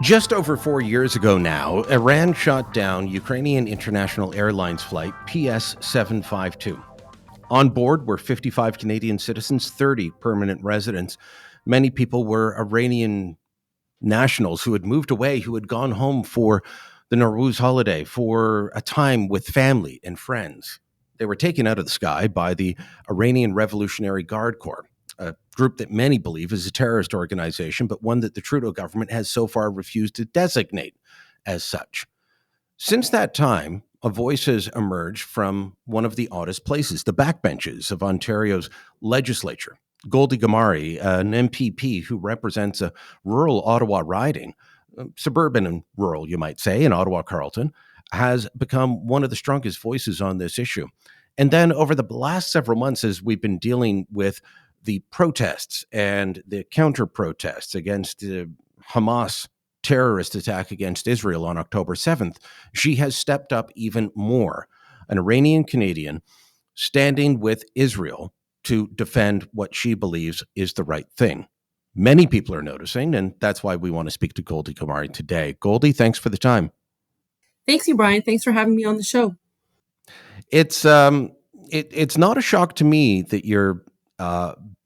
Just over 4 years ago now, Iran shot down Ukrainian International Airlines flight PS 752. On board were 55 Canadian citizens, 30 permanent residents. Many people were Iranian nationals who had moved away, who had gone home for the Nowruz holiday, for a time with family and friends. They were taken out of the sky by the Iranian Revolutionary Guard Corps, a group that many believe is a terrorist organization, but one that the Trudeau government has so far refused to designate as such. Since that time, a voice has emerged from one of the oddest places, the backbenches of Ontario's legislature. Goldie Gamari, an MPP who represents a rural Ottawa riding, suburban and rural, you might say, in Ottawa Carleton, has become one of the strongest voices on this issue. And then over the last several months, as we've been dealing with the protests and the counter protests against the Hamas terrorist attack against Israel on October 7th, she has stepped up even more. An Iranian Canadian standing with Israel to defend what she believes is the right thing. Many people are noticing, and that's why we want to speak to Goldie Gamari today. Goldie, thanks for the time. Thanks, you, Brian. Thanks for having me on the show. It's not a shock to me that you're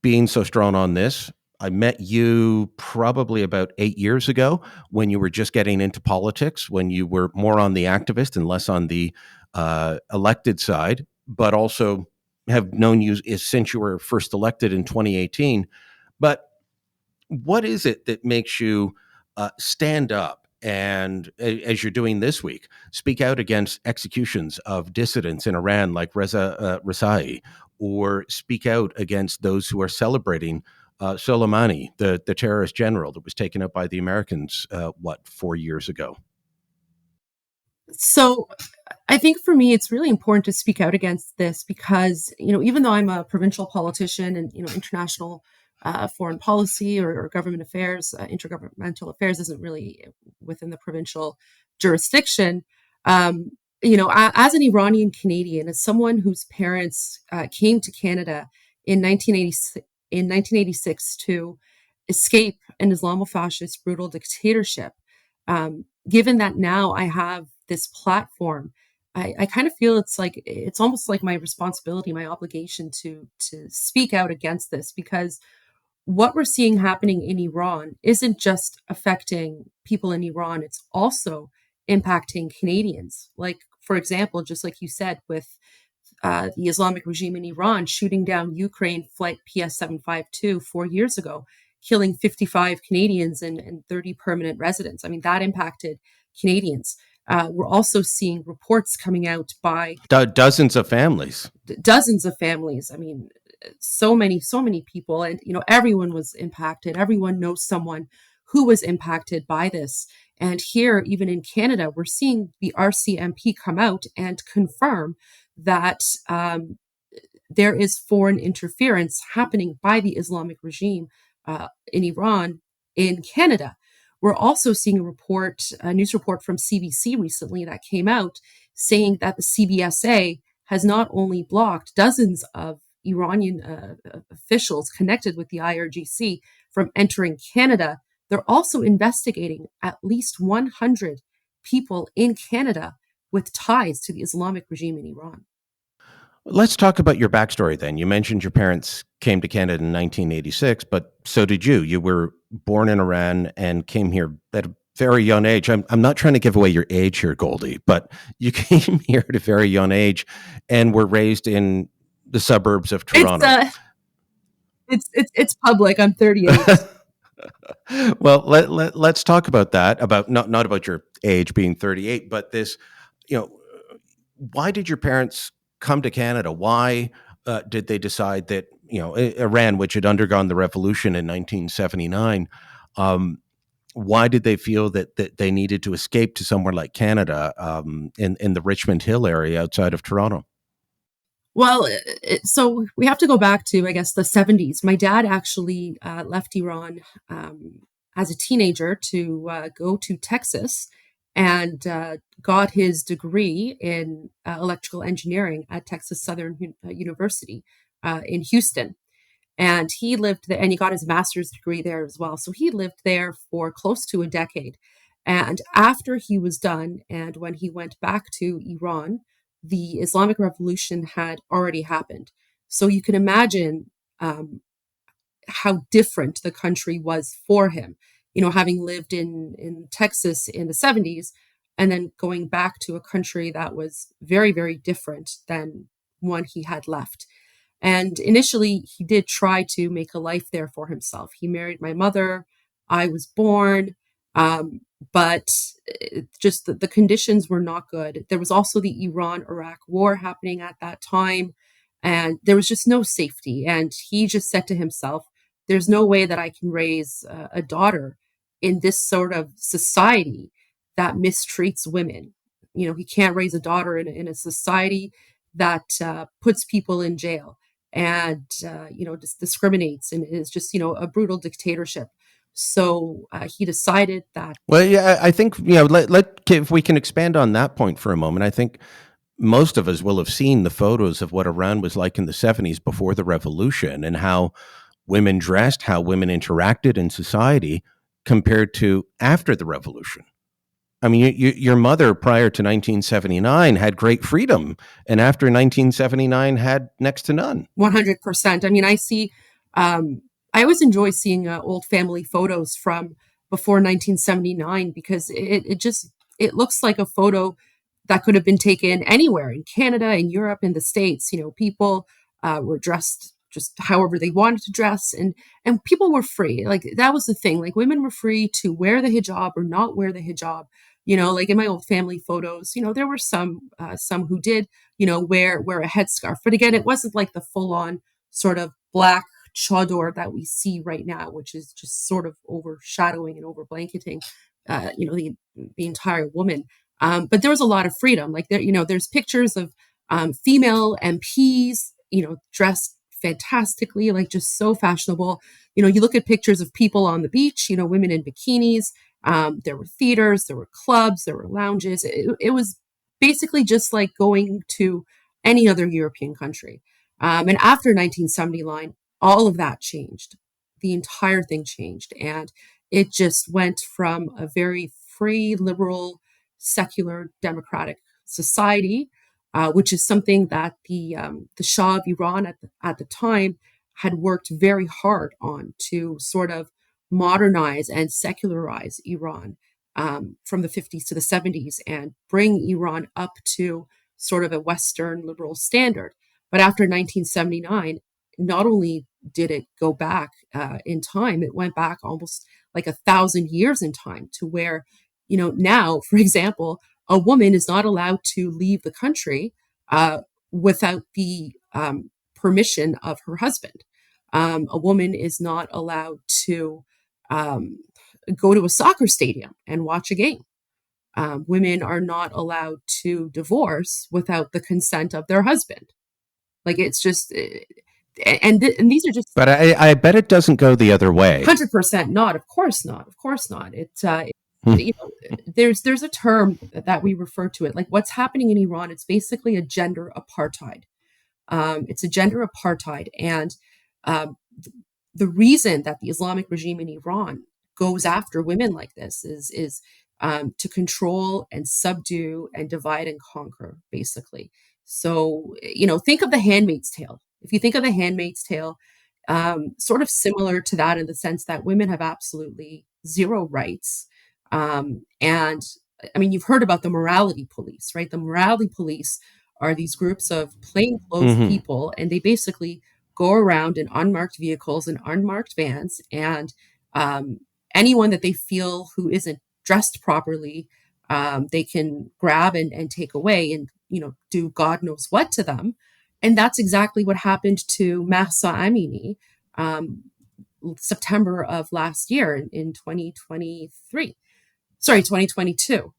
being so strong on this. I met you probably about 8 years ago when you were just getting into politics, when you were more on the activist and less on the elected side, but also have known you since you were first elected in 2018. But what is it that makes you stand up and, as you're doing this week, speak out against executions of dissidents in Iran like Reza Rasaei, or speak out against those who are celebrating Soleimani, the terrorist general that was taken out by the Americans, 4 years ago? So I think for me, it's really important to speak out against this because, even though I'm a provincial politician and, international foreign policy or government affairs, intergovernmental affairs isn't really within the provincial jurisdiction. As an Iranian Canadian, as someone whose parents came to Canada in 1986 to escape an Islamofascist brutal dictatorship, given that now I have this platform, I kind of feel it's almost like my responsibility, my obligation to speak out against this, because what we're seeing happening in Iran isn't just affecting people in Iran, it's also impacting Canadians. Like, for example, just like you said, with the Islamic regime in Iran shooting down Ukraine flight PS 752 4 years ago, killing 55 Canadians and 30 permanent residents. I mean, that impacted Canadians. We're also seeing reports coming out by Dozens of families. I mean, so many people, and everyone was impacted. Everyone knows someone who was impacted by this. And here, even in Canada, we're seeing the RCMP come out and confirm that there is foreign interference happening by the Islamic regime in Iran in Canada. We're also seeing a news report from CBC recently that came out saying that the CBSA has not only blocked dozens of Iranian officials connected with the IRGC from entering Canada, they're also investigating at least 100 people in Canada with ties to the Islamic regime in Iran. Let's talk about your backstory then. You mentioned your parents came to Canada in 1986, but so did you. You were born in Iran and came here at a very young age. I'm not trying to give away your age here, Goldie, but you came here at a very young age and were raised in the suburbs of Toronto. It's public. I'm 38. Well, let's talk about that, about not about your age being 38, but this, why did your parents come to Canada? Why did they decide that, Iran, which had undergone the revolution in 1979, why did they feel that they needed to escape to somewhere like Canada, in the Richmond Hill area outside of Toronto? Well, so we have to go back to, I guess, the 70s. My dad actually left Iran as a teenager to go to Texas and got his degree in electrical engineering at Texas Southern University in Houston. And he lived there, and he got his master's degree there as well. So he lived there for close to a decade. And after he was done, and when he went back to Iran, the Islamic Revolution had already happened. So you can imagine um, how different the country was for him. Having lived in Texas in the 70s and then going back to a country that was very, very different than one he had left. And initially, he did try to make a life there for himself. He married my mother. I was born. Um, but just the conditions were not good. There was also the Iran Iraq war happening at that time, and there was just no safety. And he just said to himself, there's no way that I can raise a daughter in this sort of society that mistreats women. He can't raise a daughter in a society that puts people in jail and just discriminates and is just a brutal dictatorship. So he decided that. Well, yeah, I think let if we can expand on that point for a moment. I think most of us will have seen the photos of what Iran was like in the 70s before the revolution and how women dressed, how women interacted in society compared to after the revolution. I mean, your mother prior to 1979 had great freedom, and after 1979 had next to none. 100%. I mean, I always enjoy seeing old family photos from before 1979 because it looks like a photo that could have been taken anywhere in Canada, in Europe, in the States. People were dressed just however they wanted to dress, and people were free. Like that was the thing. Like women were free to wear the hijab or not wear the hijab. Like in my old family photos, there were some who did, wear a headscarf. But again, it wasn't like the full on sort of black chador that we see right now, which is just sort of overshadowing and over blanketing, the entire woman. But there was a lot of freedom. Like there's pictures of female MPs, dressed fantastically, like just so fashionable. You look at pictures of people on the beach, women in bikinis. There were theaters, there were clubs, there were lounges. It was basically just like going to any other European country. And after 1979, all of that changed. The entire thing changed. And it just went from a very free, liberal, secular, democratic society, which is something that the Shah of Iran at the time had worked very hard on to sort of modernize and secularize Iran from the 50s to the 70s and bring Iran up to sort of a Western liberal standard. But after 1979, not only did it go back in time, it went back almost like 1,000 years in time to where, now, for example, a woman is not allowed to leave the country without the permission of her husband. A woman is not allowed to um, go to a soccer stadium and watch a game. Women are not allowed to divorce without the consent of their husband. Like it's just, and these are just But I bet it doesn't go the other way. 100% not. Of course not. Of course not. Hmm. There's a term that we refer to it like what's happening in Iran. It's basically a gender apartheid. It's a gender apartheid, and um, the reason that the Islamic regime in Iran goes after women like this is to control and subdue and divide and conquer, basically. So, think of The Handmaid's Tale. If you think of The Handmaid's Tale, sort of similar to that in the sense that women have absolutely zero rights. And I mean, you've heard about the morality police, right? The morality police are these groups of plainclothes Mm-hmm. people, and they basically go around in unmarked vehicles and unmarked vans, and anyone that they feel who isn't dressed properly, they can grab and take away and do God knows what to them. And that's exactly what happened to Mahsa Amini um, September of last year in 2023, sorry, 2022,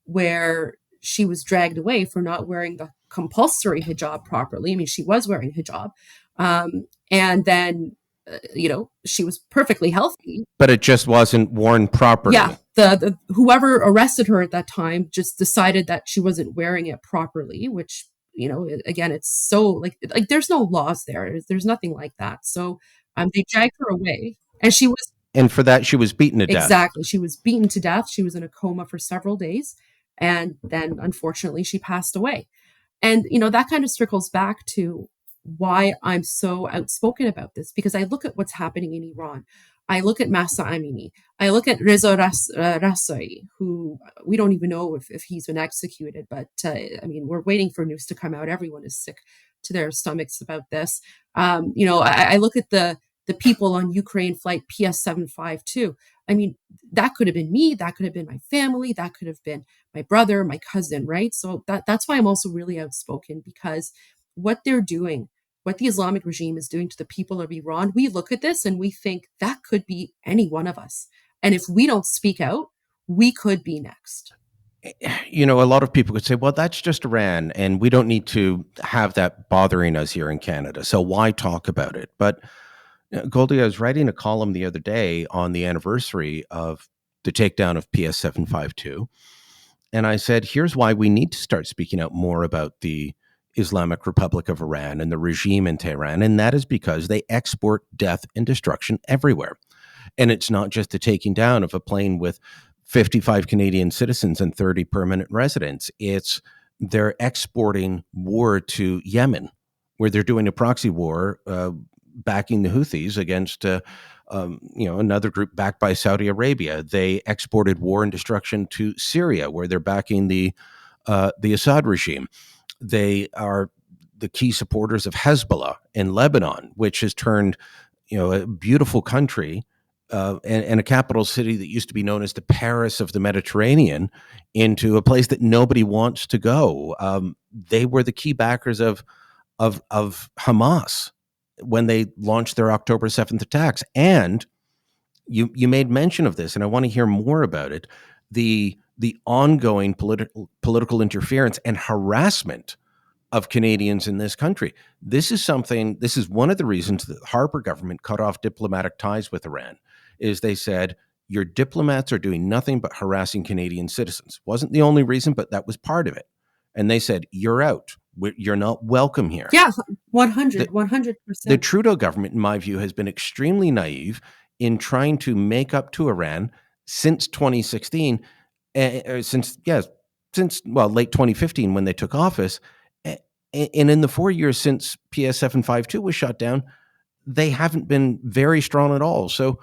where she was dragged away for not wearing the compulsory hijab properly. I mean, she was wearing hijab. And then, she was perfectly healthy. But it just wasn't worn Yeah. properly. The whoever arrested her at that time just decided that she wasn't wearing it properly, which, again, it's so like there's no laws there. There's nothing like that. So they dragged her away and she was And for that, she was beaten to death. Exactly. She was beaten to death. She was in a coma for several days. And then unfortunately, she passed away. And, that kind of circles back to why I'm so outspoken about this, because I look at what's happening in Iran. I look at Masa Amini. I look at Reza Rasai, who we don't even know if he's been executed. But, we're waiting for news to come out. Everyone is sick to their stomachs about this. I look at the people on Ukraine flight PS752. I mean, that could have been me. That could have been my family. That could have been my brother, my cousin, right? So that's why I'm also really outspoken, because what they're doing, what the Islamic regime is doing to the people of Iran, we look at this and we think that could be any one of us. And if we don't speak out, we could be next. A lot of people could say, well, that's just Iran, and we don't need to have that bothering us here in Canada. So why talk about it? But Goldie, I was writing a column the other day on the anniversary of the takedown of PS752. And I said, here's why we need to start speaking out more about the Islamic Republic of Iran and the regime in Tehran. And that is because they export death and destruction everywhere. And it's not just the taking down of a plane with 55 Canadian citizens and 30 permanent residents. They're exporting war to Yemen, where they're doing a proxy war, backing the Houthis against another group backed by Saudi Arabia. They exported war and destruction to Syria, where they're backing the Assad regime. They are the key supporters of Hezbollah in Lebanon, which has turned a beautiful country and a capital city that used to be known as the Paris of the Mediterranean into a place that nobody wants to go. They were the key backers of Hamas when they launched their October 7th attacks. And you made mention of this, and I want to hear more about it. The ongoing political interference and harassment of Canadians in this country. This is one of the reasons that the Harper government cut off diplomatic ties with Iran, is they said, your diplomats are doing nothing but harassing Canadian citizens. Wasn't the only reason, but that was part of it. And they said, you're out. You're not welcome here. Yeah, 100%. The Trudeau government, in my view, has been extremely naive in trying to make up to Iran since 2016, since late 2015 when they took office. And in the 4 years since PS752 was shut down, they haven't been very strong at all. So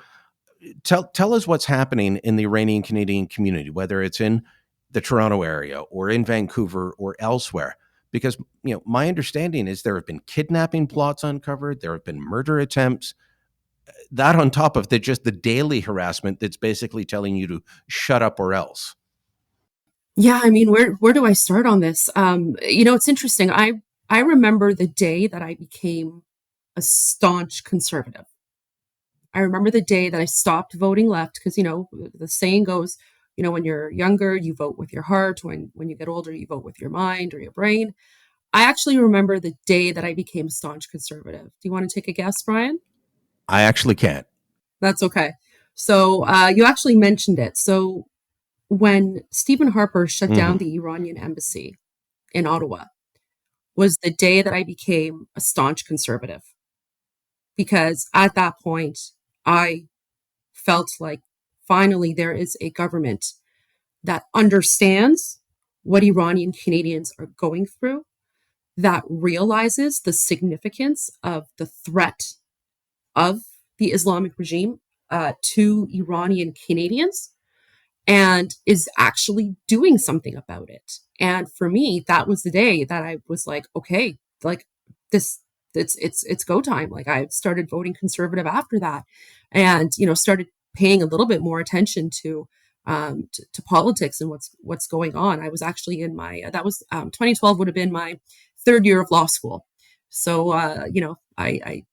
tell us what's happening in the Iranian Canadian community, whether it's in the Toronto area or in Vancouver or elsewhere. Because my understanding is there have been kidnapping plots uncovered, there have been murder attempts. That on top of just the daily harassment that's basically telling you to shut up or else. Yeah, where do I start on this? It's interesting. I remember the day that I became a staunch conservative. I remember the day that I stopped voting left, because the saying goes, when you're younger, you vote with your heart. When you get older, you vote with your mind or your brain. I actually remember the day that I became a staunch conservative. Do you want to take a guess, Brian? I actually can't. That's okay. So you actually mentioned it. So when Stephen Harper shut down the Iranian embassy in Ottawa was the day that I became a staunch conservative. Because at that point, I felt like finally there is a government that understands what Iranian Canadians are going through, that realizes the significance of the threat of the Islamic regime to Iranian Canadians, and is actually doing something about it. And for me, that was the day that I was like, okay, like this, it's go time. Like I started voting conservative after that, and started paying a little bit more attention to politics and what's going on. I was actually in my 2012 would have been my third year of law school, so I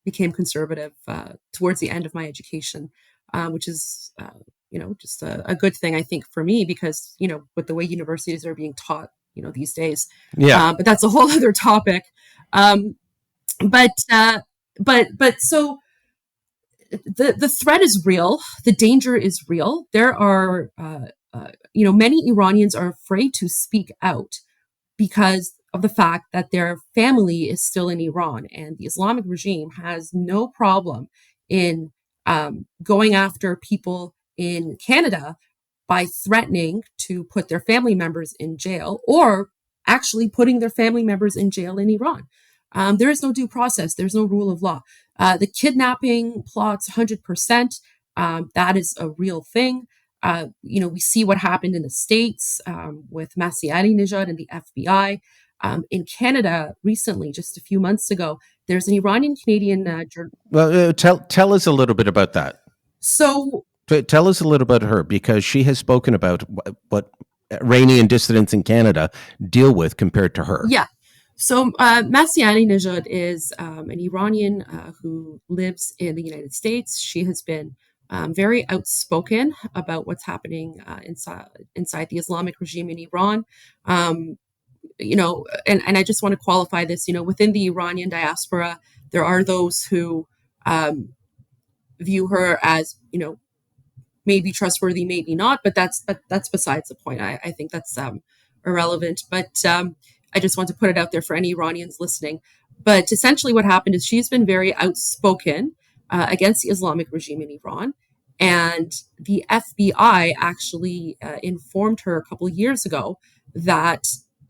became conservative towards the end of my education, which is just a good thing, I think, for me, because with the way universities are being taught these days. Yeah. But that's a whole other topic. But so the threat is real. The danger is real. There are many Iranians are afraid to speak out because of the fact that their family is still in Iran, and the Islamic regime has no problem in going after people in Canada by threatening to put their family members in jail, or actually putting their family members in jail in Iran. There is no due process. There's no rule of law. The kidnapping plots, 100%. That is a real thing. We see what happened in the States with Masih Alinejad and the FBI. In Canada, recently, just a few months ago, there's an Iranian Canadian. Well, tell us a little bit about that. So Tell us a little about her, because she has spoken about what Iranian dissidents in Canada deal with compared to her. Yeah. So Masih Alinejad is an Iranian who lives in the United States. She has been very outspoken about what's happening inside the Islamic regime in Iran. And I just want to qualify this, within the Iranian diaspora, there are those who view her as, maybe trustworthy, maybe not, but that's besides the point. I think that's irrelevant. But I just want to put it out there for any Iranians listening. But essentially what happened is she's been very outspoken against the Islamic regime in Iran. And the FBI actually informed her a couple of years ago that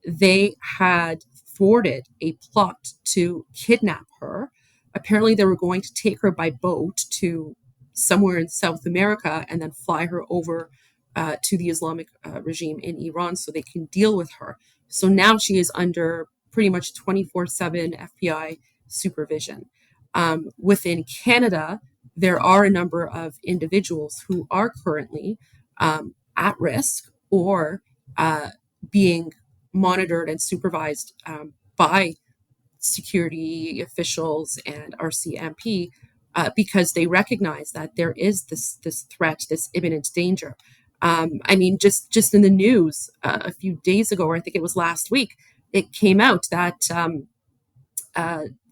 they had thwarted a plot to kidnap her. Apparently they were going to take her by boat to somewhere in South America and then fly her over to the Islamic regime in Iran so they can deal with her. So now she is under pretty much 24/7 FBI supervision. Within Canada, there are a number of individuals who are currently at risk or being monitored and supervised by security officials and RCMP because they recognize that there is this threat, this imminent danger. Just in the news a few days ago, or I think it was last week, it came out that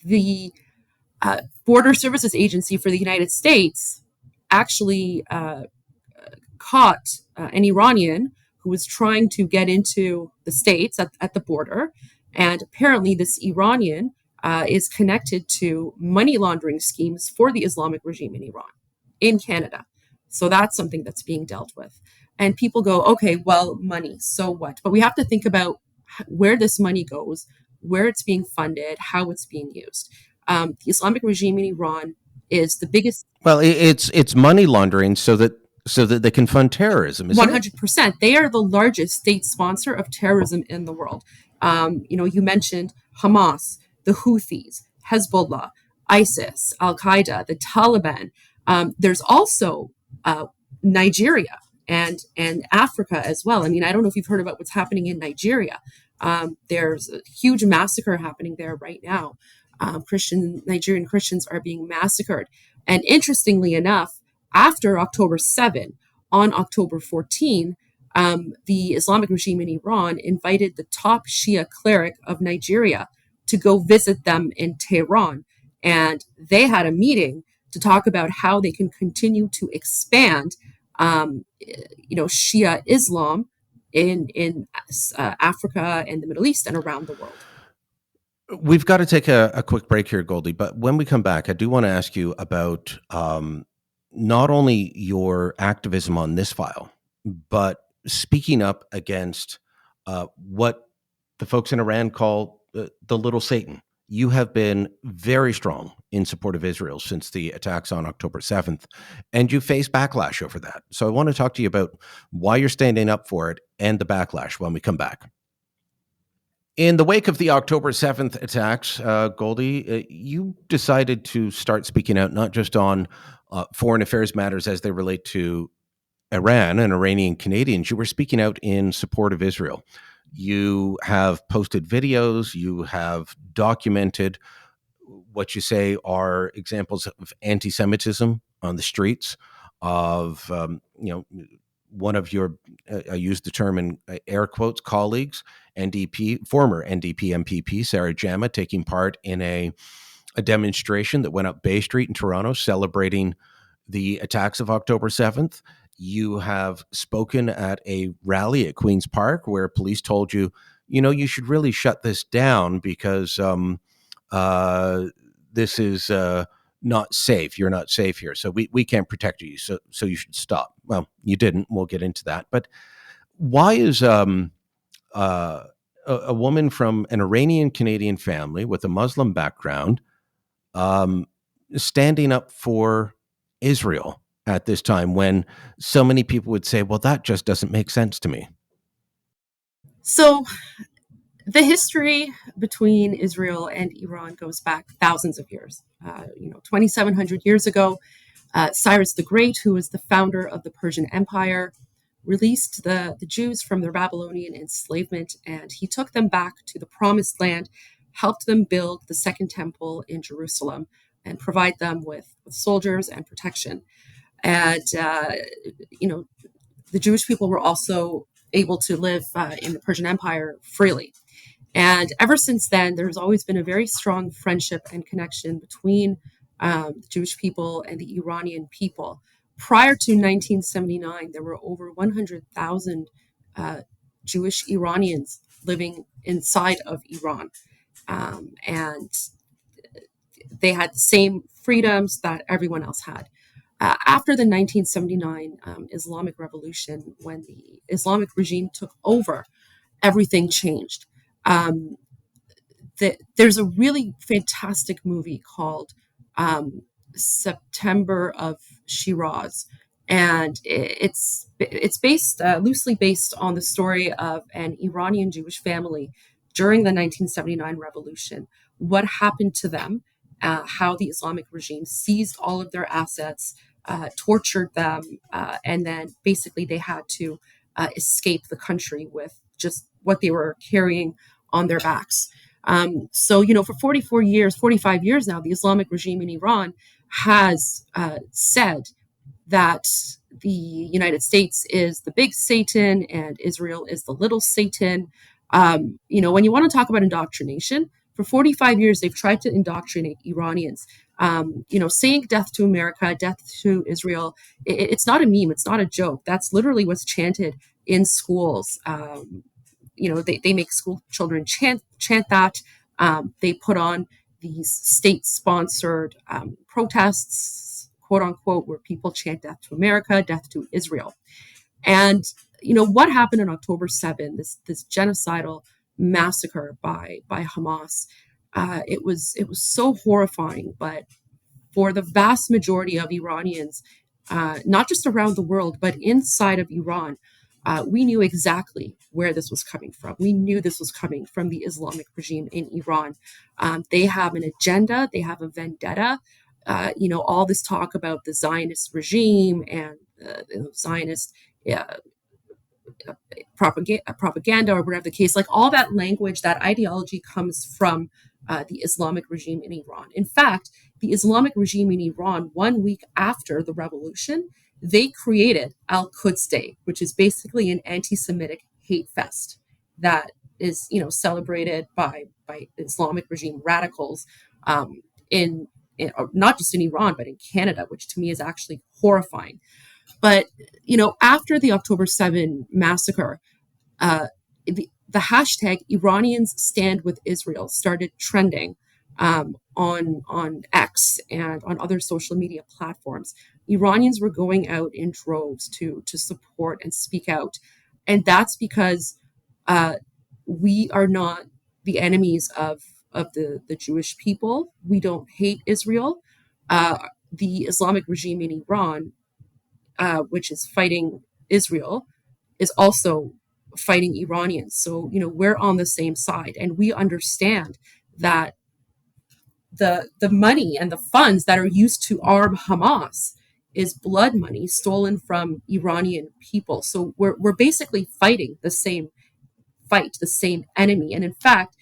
the Border Services Agency for the United States actually caught an Iranian who was trying to get into the States at the border. And apparently this Iranian is connected to money laundering schemes for the Islamic regime in Iran, in Canada. So that's something that's being dealt with. And people go, okay, well, money, so what? But we have to think about where this money goes, where it's being funded, how it's being used. The Islamic regime in Iran is the biggest. Well, it's money laundering so that they can fund terrorism, isn't 100%. They are the largest state sponsor of terrorism in the world. You mentioned Hamas, the Houthis, Hezbollah, ISIS, Al Qaeda, the Taliban. There's also Nigeria and Africa as well. I don't know if you've heard about what's happening in Nigeria. There's a huge massacre happening there right now. Nigerian Christians are being massacred. And interestingly enough, after October 7, on October 14, the Islamic regime in Iran invited the top Shia cleric of Nigeria to go visit them in Tehran. And they had a meeting to talk about how they can continue to expand, Shia Islam in Africa and the Middle East and around the world. We've got to take a quick break here, Goldie. But when we come back, I do want to ask you about not only your activism on this file, but speaking up against what the folks in Iran call the little Satan. You have been very strong in support of Israel since the attacks on October 7th, and you face backlash over that. So I want to talk to you about why you're standing up for it and the backlash when we come back. In the wake of the October 7th attacks, Goldie, you decided to start speaking out not just on foreign affairs matters as they relate to Iran and Iranian Canadians. You were speaking out in support of Israel. You have posted videos. You have documented what you say are examples of anti-Semitism on the streets of, one of your, I use the term in air quotes, colleagues, former NDP MPP, Sarah Jama, taking part in a demonstration that went up Bay Street in Toronto celebrating the attacks of October 7th. You have spoken at a rally at Queen's Park where police told you, you should really shut this down because this is not safe. You're not safe here. So we can't protect you. So you should stop. Well, you didn't. We'll get into that. But why is uh, a woman from an Iranian Canadian family with a Muslim background um, standing up for Israel at this time when so many people would say, well, that just doesn't make sense to me? So the history between Israel and Iran goes back thousands of years. 2,700 years ago, Cyrus the Great, who was the founder of the Persian Empire, released the Jews from their Babylonian enslavement, and he took them back to the Promised Land, helped them build the Second Temple in Jerusalem, and provide them with soldiers and protection. And, the Jewish people were also able to live in the Persian Empire freely. And ever since then, there's always been a very strong friendship and connection between the Jewish people and the Iranian people. Prior to 1979, there were over 100,000 Jewish Iranians living inside of Iran. And they had the same freedoms that everyone else had. After the 1979 Islamic Revolution, when the Islamic regime took over, everything changed. Um, there's a really fantastic movie called September of Shiraz, and it's based loosely based on the story of an Iranian Jewish family during the 1979 revolution. What happened to them? How the Islamic regime seized all of their assets, tortured them, and then basically they had to escape the country with just what they were carrying on their backs. For 44 years, 45 years now, the Islamic regime in Iran has said that the United States is the big Satan and Israel is the little Satan. When you want to talk about indoctrination, for 45 years, they've tried to indoctrinate Iranians. Saying death to America, death to Israel, it's not a meme, it's not a joke. That's literally what's chanted in schools. They make school children chant that. They put on these state-sponsored protests, quote unquote, where people chant death to America, death to Israel. And what happened on October 7th, this genocidal massacre by Hamas. It was so horrifying, but for the vast majority of Iranians, not just around the world, but inside of Iran, we knew exactly where this was coming from. We knew this was coming from the Islamic regime in Iran. They have an agenda, they have a vendetta. All this talk about the Zionist regime and Zionist propaganda, or whatever the case, like all that language, that ideology comes from the Islamic regime in Iran. In fact, the Islamic regime in Iran, 1 week after the revolution, they created Al-Quds Day, which is basically an anti-Semitic hate fest that is, celebrated by Islamic regime radicals in not just in Iran, but in Canada, which to me is actually horrifying. But, after the October 7 massacre, the hashtag Iranians Stand with Israel started trending on X and on other social media platforms. Iranians were going out in droves to support and speak out. And that's because we are not the enemies of the Jewish people. We don't hate Israel. The Islamic regime in Iran, which is fighting Israel, is also fighting Iranians. So, we're on the same side, and we understand that the money and the funds that are used to arm Hamas is blood money stolen from Iranian people. So we're basically fighting the same fight, the same enemy. And in fact,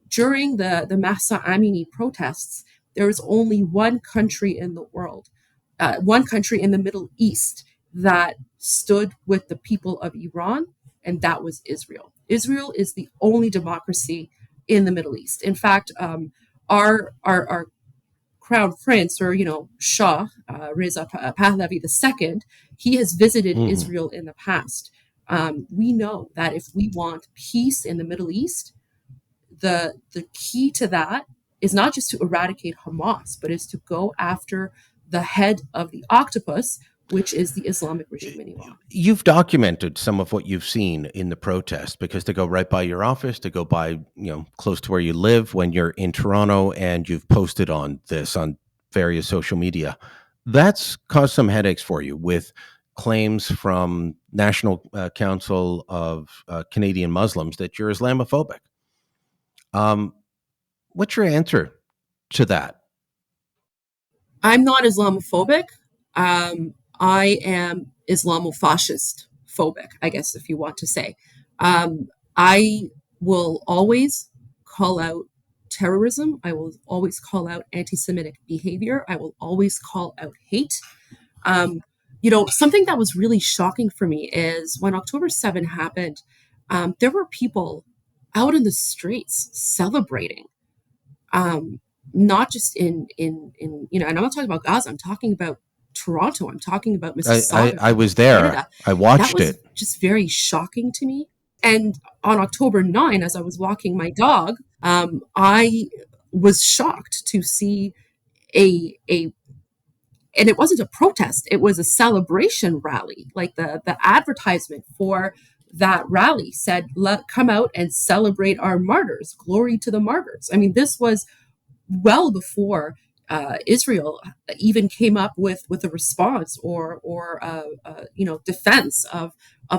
during the Mahsa Amini protests, there was only one country in the world, one country in the Middle East that stood with the people of Iran, and that was Israel. Israel is the only democracy in the Middle East. In fact, our crown prince, or Shah Reza Pahlavi II, he has visited Israel in the past. We know that if we want peace in the Middle East, the key to that is not just to eradicate Hamas, but is to go after the head of the octopus, which is the Islamic regime in Iran. You've documented some of what you've seen in the protest because they go right by your office, they go by, close to where you live when you're in Toronto, and you've posted on this on various social media. That's caused some headaches for you with claims from National Council of Canadian Muslims that you're Islamophobic. What's your answer to that? I'm not Islamophobic. I am Islamofascist phobic, I guess, if you want to say. I will always call out terrorism. I will always call out anti Semitic behavior. I will always call out hate. Something that was really shocking for me is when October 7 happened, there were people out in the streets celebrating. Not just in and I'm not talking about Gaza. I'm talking about Toronto. I'm talking about Mississauga. I was there. Canada. I watched That was it. just very shocking to me. And on October 9, as I was walking my dog, I was shocked to see a and it wasn't a protest. It was a celebration rally. Like the advertisement for that rally said, come out and celebrate our martyrs. Glory to the martyrs. I mean, this was well before Israel even came up with a response or defense of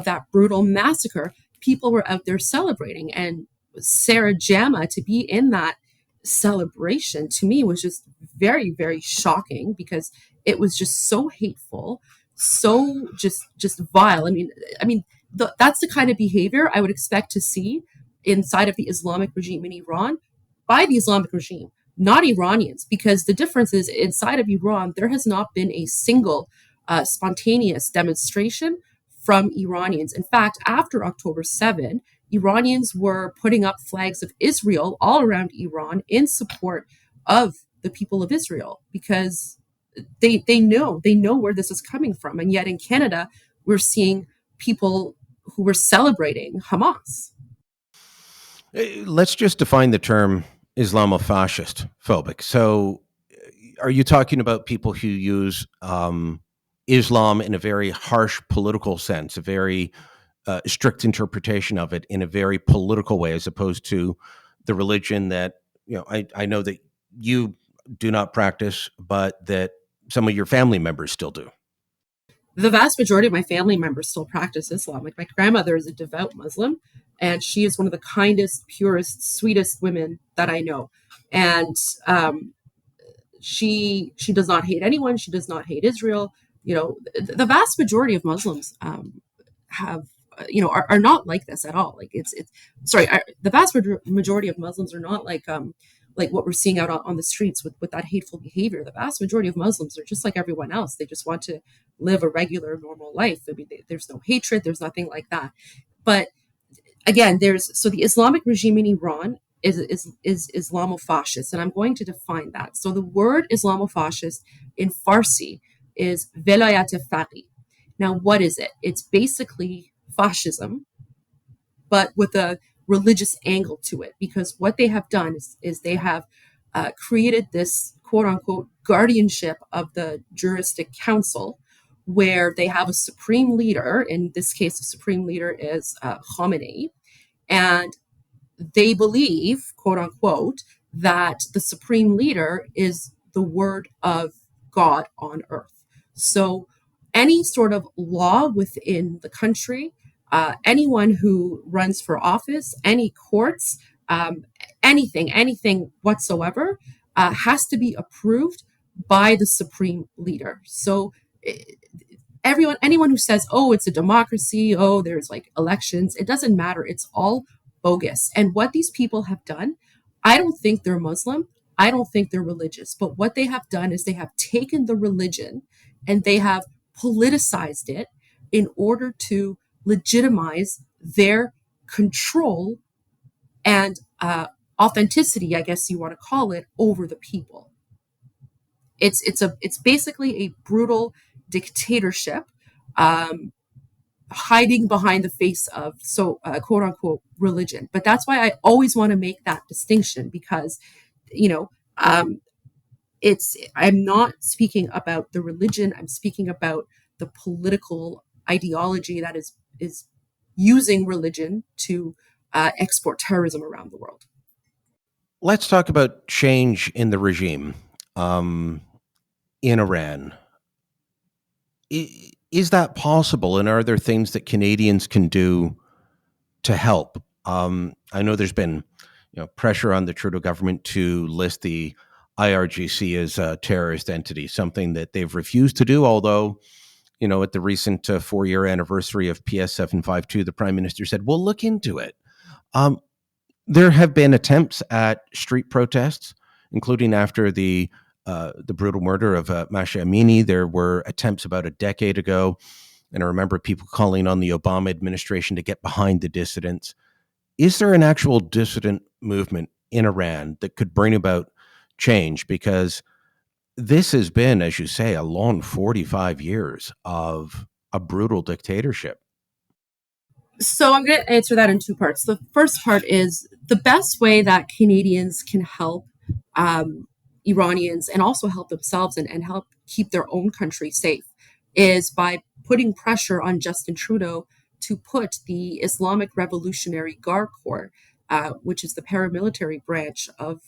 that brutal massacre. People were out there celebrating, and Sarah Jama to be in that celebration to me was just very, very shocking because it was just so hateful, so just vile. That's the kind of behavior I would expect to see inside of the Islamic regime in Iran by the Islamic regime, not Iranians, because the difference is inside of Iran, there has not been a single spontaneous demonstration from Iranians. In fact, after October 7, Iranians were putting up flags of Israel all around Iran in support of the people of Israel because they know where this is coming from. And yet in Canada, we're seeing people who were celebrating Hamas. Let's just define the term Islamofascist phobic. So, are you talking about people who use Islam in a very harsh political sense, a very strict interpretation of it in a very political way, as opposed to the religion that I know that you do not practice, but that some of your family members still do? The vast majority of my family members still practice Islam. Like my grandmother is a devout Muslim, and she is one of the kindest, purest, sweetest women that I know. And she does not hate anyone. She does not hate Israel. The vast majority of Muslims are not like this at all. Like the vast majority of Muslims are not like what we're seeing out on the streets with that hateful behavior. The vast majority of Muslims are just like everyone else. They just want to live a regular, normal life. I mean, there's no hatred. There's nothing like that. But again, the Islamic regime in Iran is Islamofascist, and I'm going to define that. So the word Islamofascist in Farsi is velayat faqih. Now, what is it? It's basically fascism, but with a religious angle to it, because what they have done is they have created this quote unquote guardianship of the juristic council, where they have a supreme leader. In this case, the supreme leader is Khamenei, and they believe, quote unquote, that the supreme leader is the word of God on earth. So any sort of law within the country, anyone who runs for office, any courts, anything whatsoever, has to be approved by the supreme leader. So anyone who says, oh, it's a democracy, oh, there's like elections, it doesn't matter. It's all bogus. And what these people have done, I don't think they're Muslim. I don't think they're religious. But what they have done is they have taken the religion and they have politicized it in order to legitimize their control and authenticity, I guess you want to call it, over the people. It's basically a brutal dictatorship, hiding behind the face of quote unquote religion. But that's why I always want to make that distinction, because you know, um, I'm not speaking about the religion. I'm speaking about the political ideology that is using religion to export terrorism around the world. Let's talk about change in the regime um, in Iran. Is that possible? And are there things that Canadians can do to help? I know there's been, pressure on the Trudeau government to list the IRGC as a terrorist entity, something that they've refused to do. Although, at the recent 4-year anniversary of PS 752, the Prime Minister said, "We'll look into it." Um, there have been attempts at street protests, including after the brutal murder of Masha Amini. There were attempts about a decade ago, and I remember people calling on the Obama administration to get behind the dissidents. Is there an actual dissident movement in Iran that could bring about change? Because this has been, as you say, a long 45 years of a brutal dictatorship. So I'm going to answer that in two parts. The first part is the best way that Canadians can help um, Iranians and also help themselves and help keep their own country safe is by putting pressure on Justin Trudeau to put the Islamic Revolutionary Guard Corps, which is the paramilitary branch of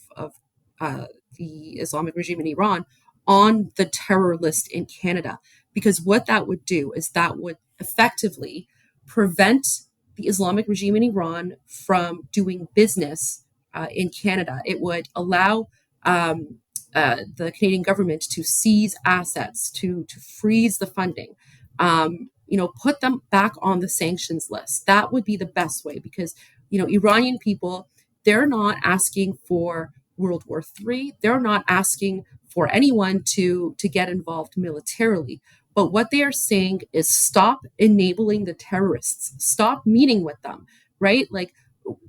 uh, the Islamic regime in Iran, on the terror list in Canada. Because what that would do is that would effectively prevent the Islamic regime in Iran from doing business in Canada. It would allow the Canadian government to seize assets, to freeze the funding, put them back on the sanctions list. That would be the best way because, Iranian people, they're not asking for World War III. They're not asking for anyone to get involved militarily. But what they are saying is stop enabling the terrorists, stop meeting with them, right? Like,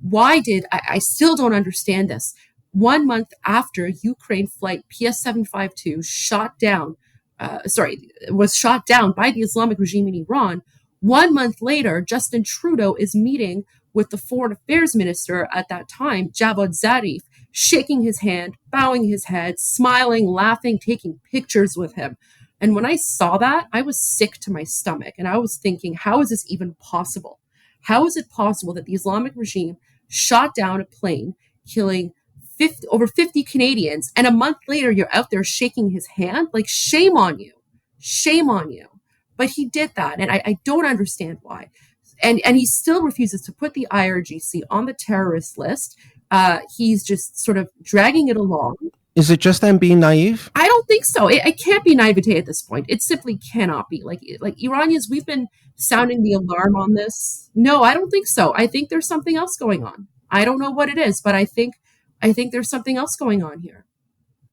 why did I still don't understand this? 1 month after Ukraine flight PS 752 was shot down by the Islamic regime in Iran. 1 month later, Justin Trudeau is meeting with the foreign affairs minister at that time, Javad Zarif, shaking his hand, bowing his head, smiling, laughing, taking pictures with him. And when I saw that, I was sick to my stomach. And I was thinking, how is this even possible? How is it possible that the Islamic regime shot down a plane, killing over 50 Canadians, and a month later you're out there shaking his hand? Like, shame on you. Shame on you. But he did that, and I don't understand why. And he still refuses to put the IRGC on the terrorist list. He's just sort of dragging it along. Is it just them being naive? I don't think so. It can't be naivete at this point. It simply cannot be. Like Iranians, we've been sounding the alarm on this. No, I don't think so. I think there's something else going on. I don't know what it is, but I think there's something else going on here.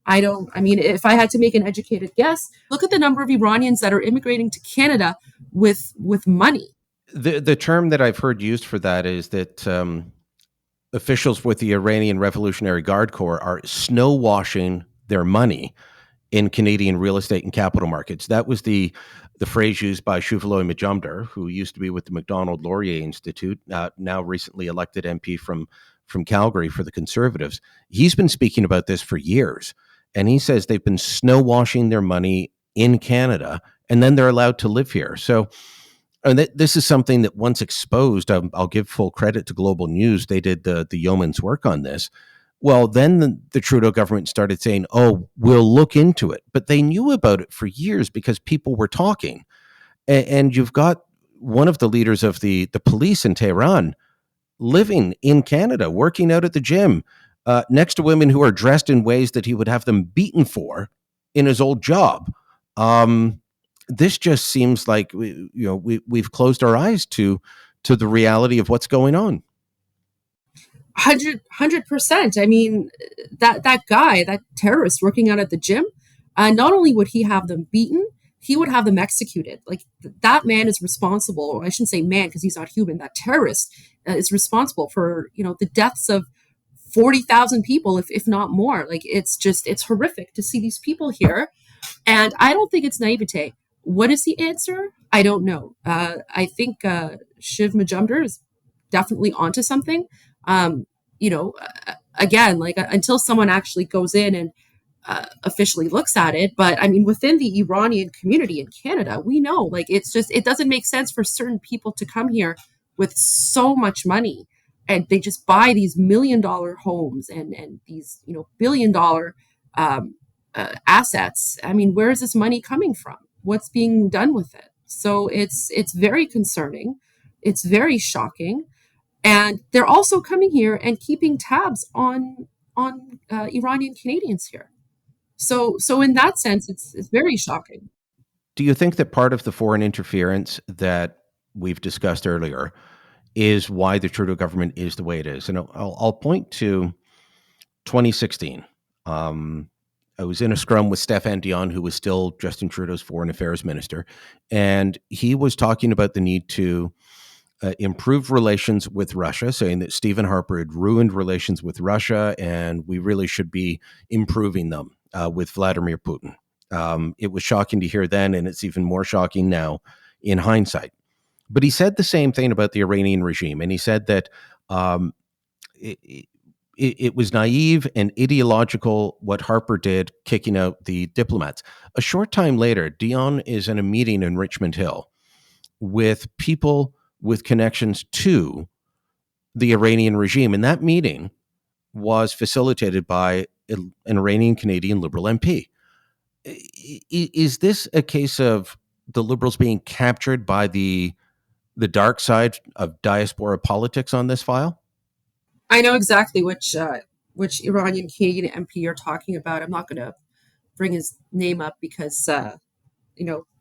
I mean, if I had to make an educated guess, look at the number of Iranians that are immigrating to Canada with money. The term that I've heard used for that is that officials with the Iranian Revolutionary Guard Corps are snow washing their money in Canadian real estate and capital markets. That was the phrase used by Shuvaloy Majumdar, who used to be with the Macdonald Laurier Institute, now recently elected MP from Calgary for the Conservatives. He's been speaking about this for years, and he says they've been snow washing their money in Canada, and then they're allowed to live here. So, and this is something that once exposed, I'll give full credit to Global News. They did the yeoman's work on this. Well, then the Trudeau government started saying, "Oh, we'll look into it," but they knew about it for years because people were talking. And you've got one of the leaders of the police in Tehran living in Canada, working out at the gym, next to women who are dressed in ways that he would have them beaten for in his old job. This just seems like we've closed our eyes to the reality of what's going on. 100%. I mean, that guy, that terrorist working out at the gym, not only would he have them beaten, he would have them executed. Like, that man is responsible, or I shouldn't say man because he's not human. That terrorist is responsible for the deaths of 40,000 people, if not more. Like, it's horrific to see these people here, and I don't think it's naivete. What is the answer? I don't know. I think Shiv Majumdar is definitely onto something. Um, you know, again, like until someone actually goes in and officially looks at it. But I mean, within the Iranian community in Canada, we know, like, it doesn't make sense for certain people to come here with so much money and they just buy these $1 million homes and these, $1 billion assets. I mean, where is this money coming from? What's being done with it? So it's very concerning. It's very shocking. And they're also coming here and keeping tabs on Iranian Canadians here. So in that sense, it's very shocking. Do you think that part of the foreign interference that we've discussed earlier is why the Trudeau government is the way it is? And I'll point to 2016. I was in a scrum with Stéphane Dion, who was still Justin Trudeau's foreign affairs minister, and he was talking about the need to improve relations with Russia, saying that Stephen Harper had ruined relations with Russia and we really should be improving them with Vladimir Putin. It was shocking to hear then, and it's even more shocking now in hindsight. But he said the same thing about the Iranian regime, and he said that it was naive and ideological what Harper did, kicking out the diplomats. A short time later, Dion is in a meeting in Richmond Hill with people with connections to the Iranian regime. And that meeting was facilitated by an Iranian Canadian Liberal MP. Is this a case of the Liberals being captured by the dark side of diaspora politics on this file? I know exactly which Iranian Canadian MP you're talking about. I'm not going to bring his name up because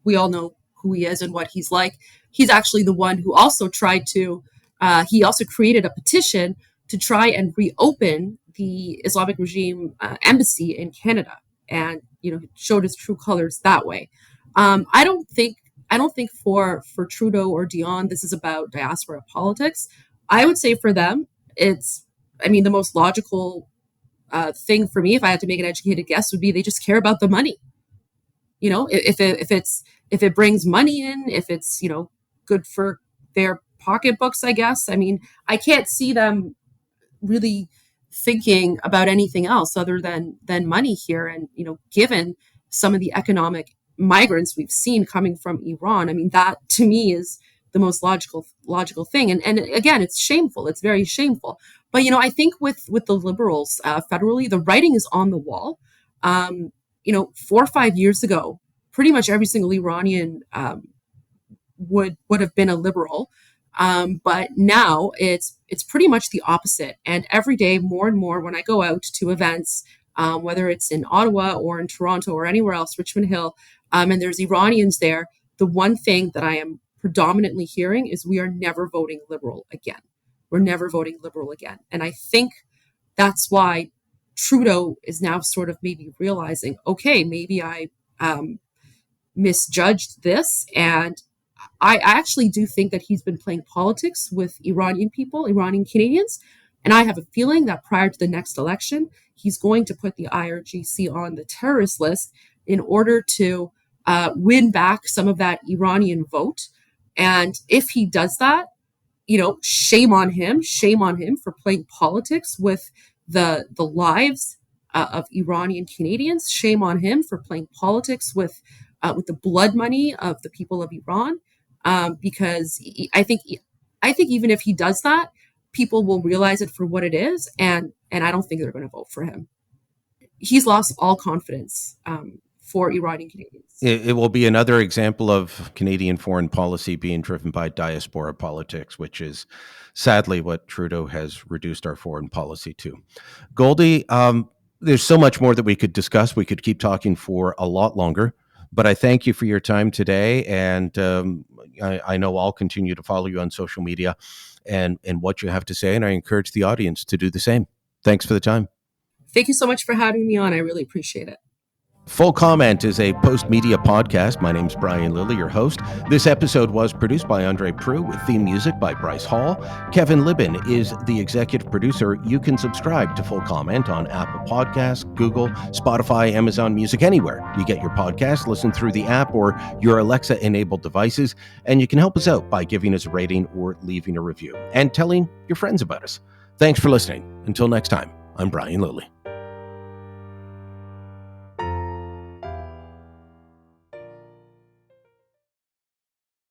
we all know who he is and what he's like. He's actually the one who also tried to. He also created a petition to try and reopen the Islamic regime embassy in Canada, and showed his true colors that way. I don't think for Trudeau or Dion this is about diaspora politics. I would say for them, the most logical thing for me, if I had to make an educated guess, would be they just care about the money. If it brings money in, if it's good for their pocketbooks, I guess. I mean, I can't see them really thinking about anything else other than money here. And given some of the economic migrants we've seen coming from Iran, I mean, that to me is the most logical thing. And again, it's shameful. It's very shameful. But I think with the Liberals federally, the writing is on the wall. 4 or 5 years ago, pretty much every single Iranian would have been a Liberal. But now it's pretty much the opposite. And every day, more and more, when I go out to events, whether it's in Ottawa or in Toronto or anywhere else, Richmond Hill, and there's Iranians there, the one thing that I am predominantly hearing is we are never voting Liberal again. We're never voting Liberal again. And I think that's why Trudeau is now sort of maybe realizing, okay, maybe I misjudged this. And I actually do think that he's been playing politics with Iranian people, Iranian Canadians. And I have a feeling that prior to the next election, he's going to put the IRGC on the terrorist list in order to win back some of that Iranian vote. And if he does that, shame on him for playing politics with the lives of Iranian Canadians. Shame on him for playing politics with the blood money of the people of Iran. Because I think even if he does that, people will realize it for what it is, and I don't think they're going to vote for him. He's lost all confidence for Iranian Canadians. It will be another example of Canadian foreign policy being driven by diaspora politics, which is sadly what Trudeau has reduced our foreign policy to. Goldie, there's so much more that we could discuss. We could keep talking for a lot longer, but I thank you for your time today. And I know I'll continue to follow you on social media and what you have to say. And I encourage the audience to do the same. Thanks for the time. Thank you so much for having me on. I really appreciate it. Full Comment is a post-media podcast. My name's Brian Lilly, your host. This episode was produced by Andre Prue with theme music by Bryce Hall. Kevin Libin is the executive producer. You can subscribe to Full Comment on Apple Podcasts, Google, Spotify, Amazon Music, anywhere you get your podcast. Listen through the app or your Alexa-enabled devices. And you can help us out by giving us a rating or leaving a review and telling your friends about us. Thanks for listening. Until next time. I'm Brian Lilly.